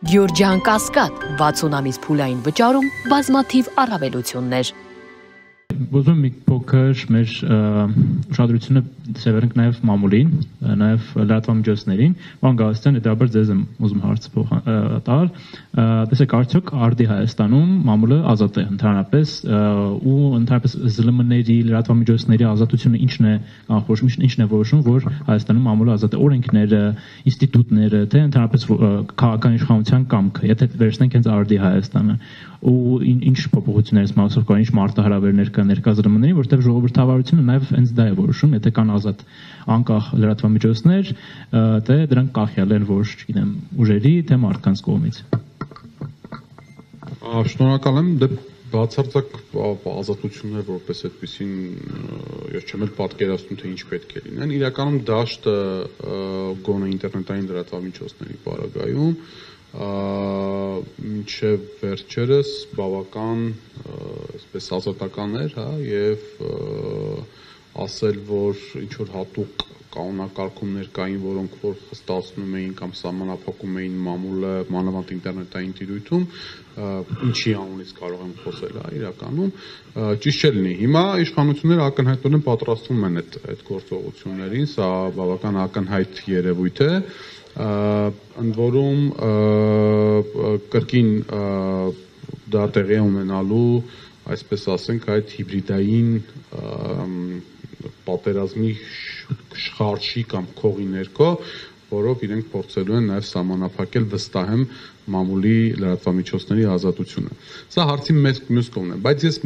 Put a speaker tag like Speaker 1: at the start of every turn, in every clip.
Speaker 1: Գյորջյան Կասկադ 60 ամիս փուլային վճարում բազմաթիվ առավելություններ։
Speaker 2: Ուզում եմ մի փոքր մեր ուշադրությունը սևեռենք նաև մամուլին, նաև լրատվամիջոցներին, Պարոն Գալստյան, դեպաբար ձեզ եմ ուզում հարց տալ։ Տեսեք, արդյոք արդի Հայաստանում մամուլը ազատ է ընդհանրապես ու ընդհանրապես ԶԼՄ-ների, լրատվամիջոցների ազատությունը ինչն է որոշում, որ Հայաստանում մամուլը ազատ է, օրենքները, ինստիտուտները, թե ընդհանրապես քաղաքական իշխանության կամքը, եթե վերցնենք հենց արդի Հայաստանը, ու ինչ փոփոխություններ մասով կան, ինչ մարտահրավերներ կան ներկա ԶԼՄ-ներին, որտեղ ժողովրդավարությունը նաև հենց դա է որոշում, եթե կան ազատ անկախ լրատվամիջոցներ, թե դրանք կախյալ են ոչ, չգիտեմ, ուժերի, թե մարդկանց կողմից։
Speaker 3: Շնորհակալ եմ, դե բացարձակ ազատություններ որպես այդպեսին ես չեմ էլ պատկերացնում, թե ինչ պետք է լինեն։ Իրականում դաշտը գոնե ինտերնետային լրատվամիջոցների պարագայում մինչև վերջերս բավական այսպես ազատական էր, հա, եւ ասել, որ ինչ որ հատուկ կանոնակարգումներ կային, որոնք որ խստացնում էին կամ սահմանափակում էին մամուլը մանավանդ ինտերնետային տիրույթում, ինչի անունից կարող եմ խոսել, հա, իրականում ճիշտ չէ լինի։ Հիմա իշխանությունները ակնհայտորեն պատրաստվում են այդ գործողություններին, սա բավական ակնհայտ երևույթ է, ընդ որում կրկին դա տեղի ունենալու, այսպես ասենք, այդ հիբրիդային պատերազմի շարժի կամ քողի ներքո, որով իրենք փորձելու են նաև սահմանափակել վստահ եմ մամուլի լրատվամիջոցների ազատությունը։ Սա հարցի մյուս կողմն է, բայց ես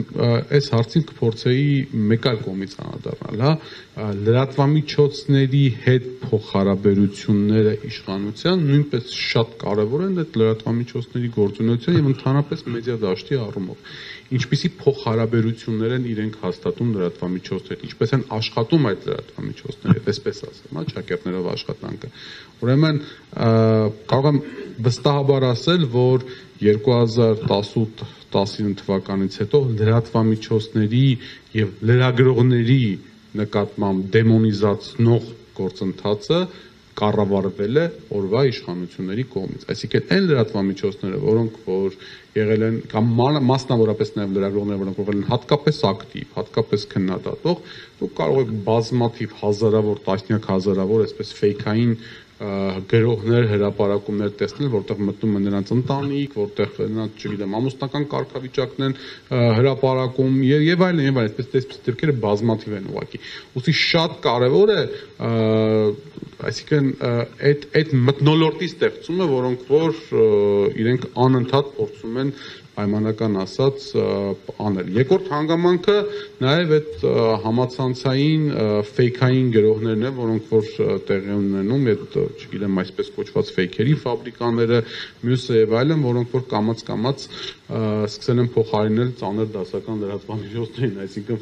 Speaker 3: այս հարցին կփորձեի մեկ այլ կողմից անդրադառնալ, հա, լրատվամիջոցների հետ փոխհարաբերությունները իշխանության նույնպես շատ կարևոր են այդ լրատվամիջոցների գործունեության եւ ընդհանրապես մեդիա դաշտի առումով։ Ինչպիսի փոխհարաբերություններ են իրենք հաստատում լրատվամիջոցները, ինչպես են աշխատում այդ լրատվամիջոցները, այսպես ասեմ, հա, ճակերտներով աշխատանքը։ Ուրեմն կարող եմ վստահաբար ասել, որ 2018-19 թվականից հետո լրատվամիջոցների եւ լրագրողների նկատմամբ դեմոնիզացնող գործընթացը կառավարվել է օրվա իշխանությունների կողմից։ Այսինքն այն լրատվամիջոցները, որոնք որ եղել են կամ մասնավորապես նաև լրագրողները, որոնք եղել են հատկապես ակտիվ, հատկապես քննադատող, դուք կարող եք բազմաթիվ հազարավոր, տասնյակ հազարավոր այսպես ֆեյքային գրողներ, հրապարակումներ տեսնել, որտեղ մտնում են նրանց ընտանիք, որտեղ նրանց, չգիտեմ, ամուսնական կարգավիճակն են հրապարակում եւ այլն, այսպես դեպքերը բազմաթիվ են ուղղակի։ Ուստի շատ կարեւոր է, այսինքն այդ մթնոլորտի ստեղծումը, որոնք որ իրենք անընդհատ փորձում են պայմանական ասած անել։ Երկրորդ հանգամանքը նաև այդ համացանցային ֆեյքային գրողներն են, որոնք որ տեղի ունենում, այդ, չգիտեմ, այսպես կոչված ֆեյքերի ֆաբրիկաները, մյուսը եւ այլն, որոնք որ կամաց սկսել են փոխարինել ծանր դասական լրատվամիջոցներին, այսինքն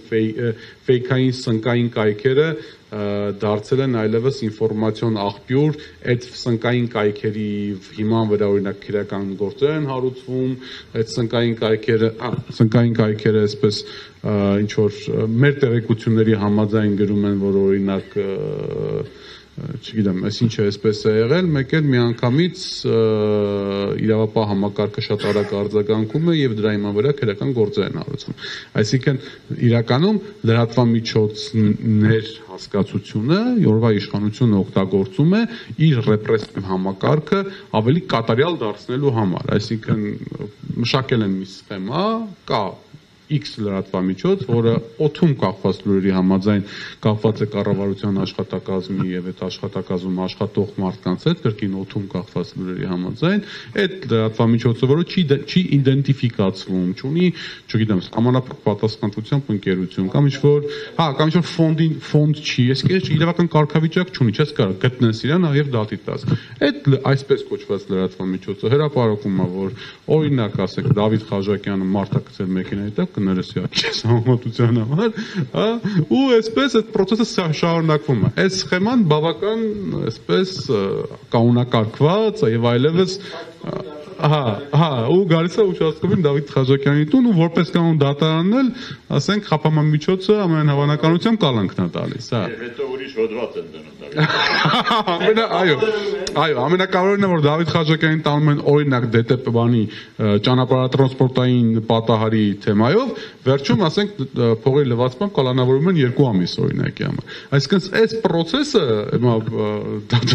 Speaker 3: ֆեյքային սնկային կայքերը դարձել են այլևս ինֆորմացիոն աղբյուր, այդ սնկային կայքերի հիման վրա օրինակ քրեական գործեր են հարուցվում, այդ սնկային կայքերը այսպես ինչ որ մեր տեղեկությունների համաձայն գրում են, որ օրինակ չգիտեմ, այսինչ է այսպես է եղել, մեկ էլ միանգամից իրավապահ համակարգը շատ արագ արձագանքում է եւ դրա հիման վրա քրեական գործեր են հարուցվում։ Այսինքն իրականում լրատվամիջոցներ հասկացությունը օրվա իշխանությունը օգտագործում է իր ռեպրեսիվ համակարգը ավելի կատարյալ դարձնելու համար, այսինքն մշակել են մի սխեմա, կա X լրատվամիջոց, որը օդում կախված լուրերի համաձայն կախված է կառավարության աշխատակազմի եւ այդ աշխատակազմում աշխատող մարդկանց հետ, կրկին օդում կախված լուրերի համաձայն, այդ լրատվամիջոցը, որը չի իդենտիֆիկացվում, չունի, չգիտեմ, համանախապակ պատասխանատվությամբ ընկերություն կամ ինչ-որ, հա, կամ ինչ-որ ֆոնդ չի, այսինքն իրավական կարգավիճակ չունի, չես կարող գտնես իրան եւ դատի տաս։ Այդ այսպես կոչված լրատվամիջոցը հրապարակում է, որ օրինակ ասենք Դավիթ Խաչակյանը մարտակցել մեքենայի տակ կներես համատության համար, հա, ու այսպես այդ process-ը շարունակվում է։ Այս սխեման բավական այսպես կանոնակարգված եւ այլևս հա, ու գալիս է участковին Դավիթ Խաչակյանի տուն ու որպես կանոն դատարանել, ասենք խափամիջոցը ամենահավանականությամբ կալանքն է տալիս, հա։
Speaker 4: Հետո ուրիշ հոդված են դնում։
Speaker 3: Այո, ամենակարևորն է, որ Դավիթ Խաչակյանին տանում են օրինակ ԴՏՊ-բանի ճանապարհատրանսպորտային պատահարի թեմայով, վերջում ասենք փողի լվացմամբ կալանավորում են 2 ամիս օրինակի համար։ Այսինքն այս process-ը, հիմա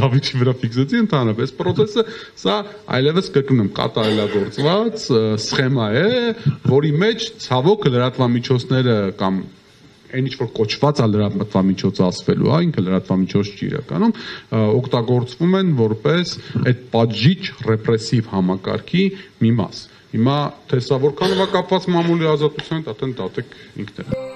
Speaker 3: Դավիթի վրա ֆիքսեցի ընդհանրապես, այս process-ը սա այլևս կրկնում եմ կատարելագործված սխեմա է, որի մեջ ցավոք լրատվամիջոցները կամ այն ինչ որ կոչված է լրատվամիջոցը ասվելու, ինքը լրատվամիջոց չի իրականում, օգտագործվում են որպես այդ պատժիչ ռեպրեսիվ համակարգի մի մաս։ Հիմա թե սա որքանով է կապված մամուլի ազատության հետ, դատեք ինքներդ։